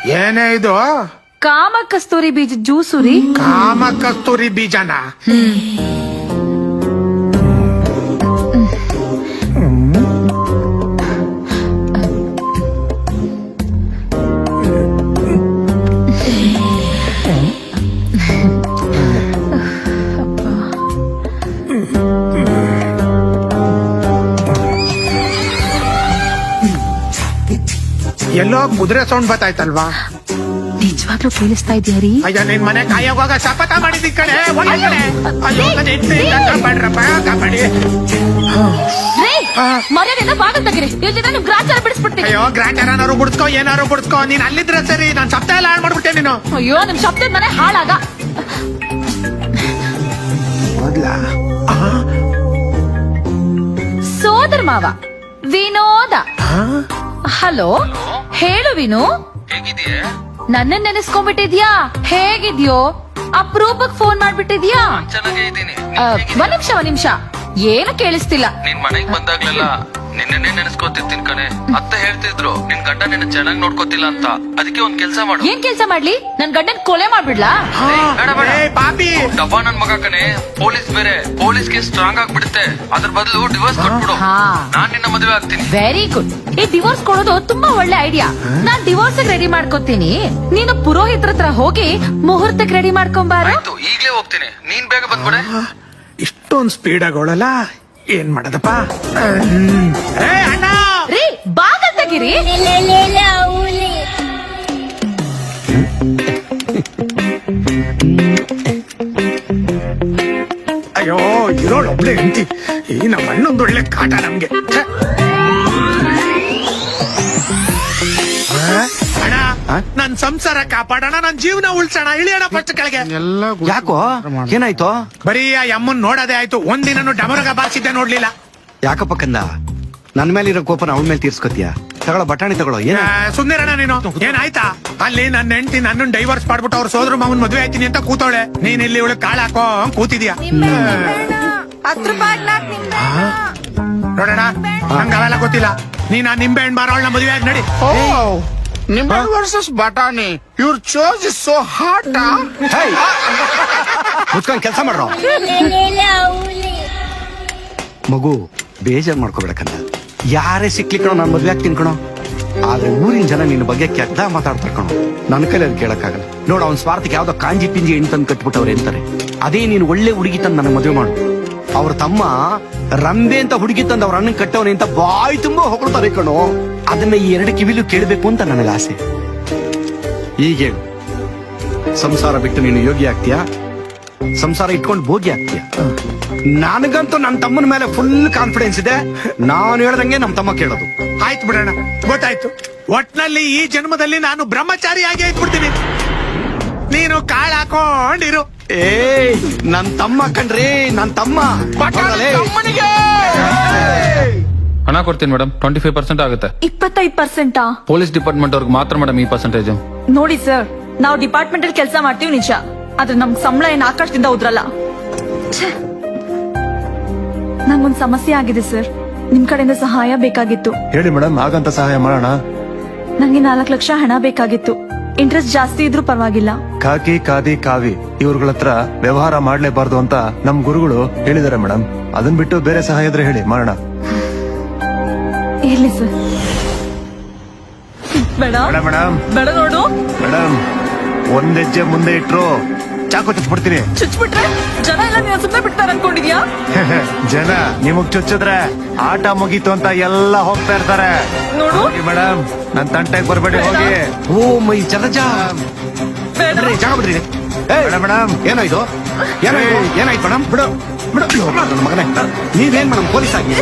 ಏನೇ ಇದು? ಕಾಮ ಕಸ್ತೂರಿ ಬೀಜ ಜ್ಯೂಸು ರೀ. ಕಾಮ ಕಸ್ತೂರಿ ಬೀಜನ? ಎಲ್ಲೋ ಕುದುರೆ ಸೌಂಡ್ ಬತ್ತಾಯ್ತಲ್ವಾ? ನಿಜವಾಗ್ಲೂ ಕೇಳಿಸ್ತಾ ಇದೆಯಾ ರೀ? ಅಯ್ಯೋ ನಿನ್ ಮನೆ ಕಾಯೋಗ ಶಪಥ ಮಾಡಿದಿ ಕಡೆ. ಅಯ್ಯೋ ಕಾಪಾಡ್ರಪ್ಪ, ಕಾಪಾಡಿ. ಮರ್ಯಾದೆಲ್ಲ ಬಾಗಿಲು ತೆಗಿರಿ, ಇಲ್ದಿನ ನಿಮ್ ಗ್ರಾಚಾರ ಬಿಡಿಸ್ಬಿಡ್ತೀನಿ. ಅಯ್ಯೋ ಗ್ರಾಚಾರನಾರು ಬಿಡಿಸ್ಕೋ, ಏನಾರು ಬಿಡಿಸ್ಕೋ. ನೀನ್ ಅಲ್ಲಿದ್ರೆ ಸರಿ, ನಾನ್ ಶಬ್ದ ಎಲ್ಲ ಹಾಳು ಮಾಡ್ಬಿಟ್ಟೆ ನೀನು. ಅಯ್ಯೋ ನಿಮ್ ಶಬ್ದದ ಮನೆ ಹಾಳಾಗ. ಸೋದರ ಮಾವ ವಿನೋದ. ಹಲೋ, ಹೇಳು ವಿನು. ಹೇಗಿದೆಯೇ? ನನ್ನ ನೆನೆಸ್ಕೊಂಡ್ಬಿಟ್ಟಿದ್ಯಾ? ಹೇಗಿದ್ಯೋ? ಅಪ್ರೂಪಕ್ ಫೋನ್ ಮಾಡ್ಬಿಟ್ಟಿದ್ಯಾ? ಚೆನ್ನಾಗೇ ಇದ್ದೀನಿ. ಒಂದ್ ನಿಮಿಷ ಏನು ಕೇಳಿಸ್ತಿಲ್ಲ. ನಿನ್ ಮನೆಗ್ ಬಂದಾಗ್ಲೆಲ್ಲ ನಿನ್ನೆ ನೆನೆಸ್ಕೊತಿರ್ತೀನಿ ಕಣೆ. ಅತ್ತ ಹೇಳ್ತಿದ್ರು ನಿನ್ ಗಂಡ ನಿನ್ನ ಚೆನ್ನಾಗಿ ನೋಡ್ಕೋತಿಲ್ಲ ಅಂತ. ಅದಕ್ಕೆ ಒಂದ್ ಕೆಲ್ಸ ಮಾಡು. ಏನ್ ಕೆಲ್ಸ ಮಾಡ್ಲಿ? ನನ್ ಗಂಡನ್ ಕೊಲೆ ಮಾಡ್ಬಿಡ್ಲಾ? ಪಾಪಿ ಡಬ್ಬ ನನ್ ಮಗ ಕಣೆ. ಪೊಲೀಸ್ ಬೇರೆ, ಪೊಲೀಸ್ಗೆ ಸ್ಟ್ರಾಂಗ್ ಆಗ್ಬಿಡುತ್ತೆ. ಅದ್ರ ಬದಲು ಡಿವೋರ್ಸ್ ಕೊಟ್ಬಿಡು. ನಾನ್ ನಿನ್ನ ಮದುವೆ ಆಗ್ತೀನಿ. Very good. ಈ ಡಿವೋರ್ಸ್ ಕೊಡೋದು ತುಂಬಾ ಒಳ್ಳೆ ಐಡಿಯಾ. ನಾನ್ ಡಿವೋರ್ಸ್ ರೆಡಿ ಮಾಡ್ಕೋತೀನಿ. ನೀನು ಪುರೋಹಿತ್ರ ಹತ್ರ ಹೋಗಿ ಮುಹೂರ್ತಕ್ಕೆ ರೆಡಿ ಮಾಡ್ಕೊಂಬಾರ. ಆಯ್ತು, ಈಗ್ಲೇ ಹೋಗ್ತೀನಿ. ನೀನ್ ಬೇಗ ಬಂದ್ಬಿಡೆ. ಇಷ್ಟೊಂದ್ ಸ್ಪೀಡ್ ಆಗೋಳಲ್ಲ, ಏನ್ ಮಾಡದಪ್ಪ? ಅಣ್ಣ ರೀ, ಬಾಗಲ್ ತೆಗಿರಿ. ಅಯ್ಯೋ ಇರೋಳು ಒಬ್ಳೆ ಹೆಂಡತಿ. ಈ ನಮ್ಮ ಅಣ್ಣೊಂದು ಒಳ್ಳೆ ಕಾಟ ನಮ್ಗೆ. ಅಣ್ಣ, ನನ್ ಸಂಸಾರ ಕಾಪಾಡೋಣ, ನನ್ ಜೀವನ ಉಳ್ಸೋಣ. ಇಳಿಯೋಣ ಫಸ್ಟ್ ಕೆಳಗೆ. ಯಾಕೋ, ಏನಾಯ್ತು? ಬರೀ ಆ ಅಮ್ಮನ್ ನೋಡೋದೇ ಆಯ್ತು. ಒಂದಿನನು ಡಮರಗ ಬಾರಿಸಿದ್ದೆ ನೋಡ್ಲಿಲ್ಲ. ಯಾಕಪ್ಪ ಕಂದ, ನನ್ ಮೇಲೆ ಇರೋ ಕೋಪನ ಅವಳ ಮೇಲೆ ತೀರ್ಸ್ಕೊತೀಯ? ತಗೊಳ್ಳೋ, ಬಟಾಣಿ ತಗೊಳ್ಳೋ. ಸುಮ್ನಿರಣ್ಣ ನೀನು. ಏನಾಯ್ತಾ? ಅಲ್ಲಿ ನನ್ನ ಹೆಂಡತಿ ನನ್ನನ್ನು ಡೈವರ್ಸ್ ಮಾಡ್ಬಿಟ್ಟು ಅವ್ರ ಸೋದರ ಮಾವನ್ ಮದ್ವೆ ಆಯ್ತೀನಿ ಅಂತ ಕೂತವಳೆ. ನೀನ್ ಇಲ್ಲಿ ಇವಳು ಕಾಳ ಹಾಕೋ ಕೂತಿದ್ಯಾ? ನೋಡೋಣ, ನಂಗೆ ಅವೆಲ್ಲ ಗೊತ್ತಿಲ್ಲ. ನೀನ್ ಆ ನಿಂಬೆ ಹಣ್ಣು ಮಾರೋಳ್ನ ಮದ್ವೆ ಆಗಿ ನಡಿ. ನಿಂಬೆ ವರ್ಸಸ್ ಬಟಾಣಿ, your choice is so hot. ಮುಚ್ಕೊಂಡ್ ಕೆಲಸ ಮಾಡ್ರೋ. ಮಗು, ಬೇಜಾರ್ ಮಾಡ್ಕೋಬೇಡ ಕಂದ. ಯಾರೇ ಸಿಕ್ಲಿ ಕಣೋ, ನಾನ್ ಮದ್ವೆ ಆಗ್ತೀನಿ ಕಣೋ. ಆದ್ರೆ ಊರಿನ ಜನ ನಿನ್ನ ಬಗ್ಗೆ ಕೆಟ್ಟ ಮಾತಾಡ್ತಾರೆ ಕಣೋ. ನನ್ನ ಕೈಲಿ ಅದು ಕೇಳಕ್ಕಾಗಲ್ಲ. ನೋಡ, ಅವ್ನ ಸ್ವಾರ್ಥಕ್ಕೆ ಯಾವ್ದೋ ಕಾಂಜಿ ಪಿಂಜಿ ಹೆಣ್ಣು ತಂದು ಕಟ್ಬಿಟ್ಟವ್ರೆ ಅಂತಾರೆ. ಅದೇ ನೀನು ಒಳ್ಳೆ ಹುಡುಗಿ ತಂದು ನನಗೆ ಮದುವೆ ಮಾಡು. ಅವ್ರ ತಮ್ಮ ರಂಬೆ ಅಂತ ಹುಡುಗಿ ತಂದು ಅವ್ರ ಅಣ್ಣನ್ ಕಟ್ಟವನೆ ಅಂತ ಬಾಯಿ ತುಂಬಾ ಹೊಗಳ್ತಾರೆ ಕಣೋ. ಅದನ್ನ ಈ ಎರಡು ಕಿವಿಲು ಕೇಳಬೇಕು ಅಂತ ನನಗೆ ಆಸೆ. ಈಗ ಹೇಳು, ಸಂಸಾರ ಬಿಟ್ಟು ನೀನು ಯೋಗಿ ಆಗ್ತೀಯಾ, ಸಂಸಾರ ಇಟ್ಕೊಂಡು ಭೋಗಿ ಆಗ್ತೀಯಾ? ನನಗಂತೂ ನನ್ನ ತಮ್ಮನ ಮೇಲೆ ಫುಲ್ ಕಾನ್ಫಿಡೆನ್ಸ್ ಇದೆ. ನಾನು ಹೇಳ್ದಂಗೆ ನಮ್ಮ ತಮ್ಮ ಕೇಳೋದು. ಆಯ್ತು ಬಿಡೋಣ, ಗೊತ್ತಾಯ್ತು. ಒಟ್ನಲ್ಲಿ ಈ ಜನ್ಮದಲ್ಲಿ ನಾನು ಬ್ರಹ್ಮಚಾರಿಯಾಗಿ ಆಯ್ತು. ನೀನು ಕಾಳು ಹಾಕೊಂಡಿರು. ನನ್ ತಮ್ಮ ಕಣ್ರಿ, ನನ್ ತಮ್ಮ. ಹಣ ಕೊಡ್ತೀನಿ ಮೇಡಮ್. 25% ಆಗುತ್ತೆ. 25%? ಪೊಲೀಸ್ ಡಿಪಾರ್ಟ್ಮೆಂಟ್ ಅವ್ರಿಗೆ ಮಾತ್ರ ಮೇಡಮ್ ಈ ಪರ್ಸೆಂಟೇಜ್. ನೋಡಿ ಸರ್, ನಾವು ಡಿಪಾರ್ಟ್ಮೆಂಟ್ ಅಲ್ಲಿ ಕೆಲಸ ಮಾಡ್ತೀವಿ ನಿಜ, ಆದ್ರೆ ನಮ್ಗೆ ಸಂಬಳ ಏನ್ ಆಕಾಶದಿಂದ ಉದ್ರಲ್ಲ. ನಂಗೊಂದ್ ಸಮಸ್ಯೆ ಆಗಿದೆ ಸರ್, ನಿಮ್ ಕಡೆಯಿಂದ ಸಹಾಯ ಬೇಕಾಗಿತ್ತು. ಹೇಳಿ ಮೇಡಮ್, ಹಾಗಂತ ಸಹಾಯ ಮಾಡೋಣ. ನಂಗೆ 4 ಲಕ್ಷ ಹಣ ಬೇಕಾಗಿತ್ತು. ಇಂಟ್ರೆಸ್ಟ್ ಜಾಸ್ತಿ ಇದ್ರೂ ಪರವಾಗಿಲ್ಲ. ಕಾಕಿ ಕಾದಿ ಕಾವಿ ಇವ್ರಗಳ ಹತ್ರ ವ್ಯವಹಾರ ಮಾಡ್ಲೇಬಾರ್ದು ಅಂತ ನಮ್ ಗುರುಗಳು ಹೇಳಿದಾರೆ ಮೇಡಮ್. ಅದನ್ ಬಿಟ್ಟು ಬೇರೆ ಸಹಾಯ ಇದ್ರೆ ಹೇಳಿ, ಮಾಡೋಣ. ಇರ್ಲಿ ಸರ್. ಬೇಡ ಮೇಡಮ್, ಬೇಡ. ನೋಡು ಮೇಡಮ್, ಒಂದ್ ಹೆಜ್ಜೆ ಮುಂದೆ ಇಟ್ರು ಚಾಕು ಚುಚ್ಬಿಡ್ತೀನಿ. ಚುಚ್ಬಿಟ್ರೆ ಜನ ಎಲ್ಲ ನೀವು ಸುಮ್ಮನೆ ಬಿಡ್ತಾರೆ ಅನ್ಕೊಂಡಿದ್ಯಾ? ಜನ ನಿಮಗ್ ಚುಚ್ಚಿದ್ರೆ ಆಟ ಮುಗೀತು ಅಂತ ಎಲ್ಲ ಹೋಗ್ತಾ ಇರ್ತಾರೆ. ನೋಡು ಮೇಡಮ್, ನನ್ ತಂಟೆಗೆ ಬರ್ಬೇಡಿ, ಹೋಗಿ. ಓ ಮೈ ಜಲಜ, ಜಾಗ ಬಿಡ್ರಿ. ಮೇಡಮ್, ಏನೋ ಇದು? ಏನಾಯ್ತು ಮೇಡಮ್? ಬಿಡು ಬಿಡು ನನ್ನ ಮಗನೇ. ನೀವೇನ್ ಮೇಡಮ್ ಪೊಲೀಸ್ ಆಗಿ?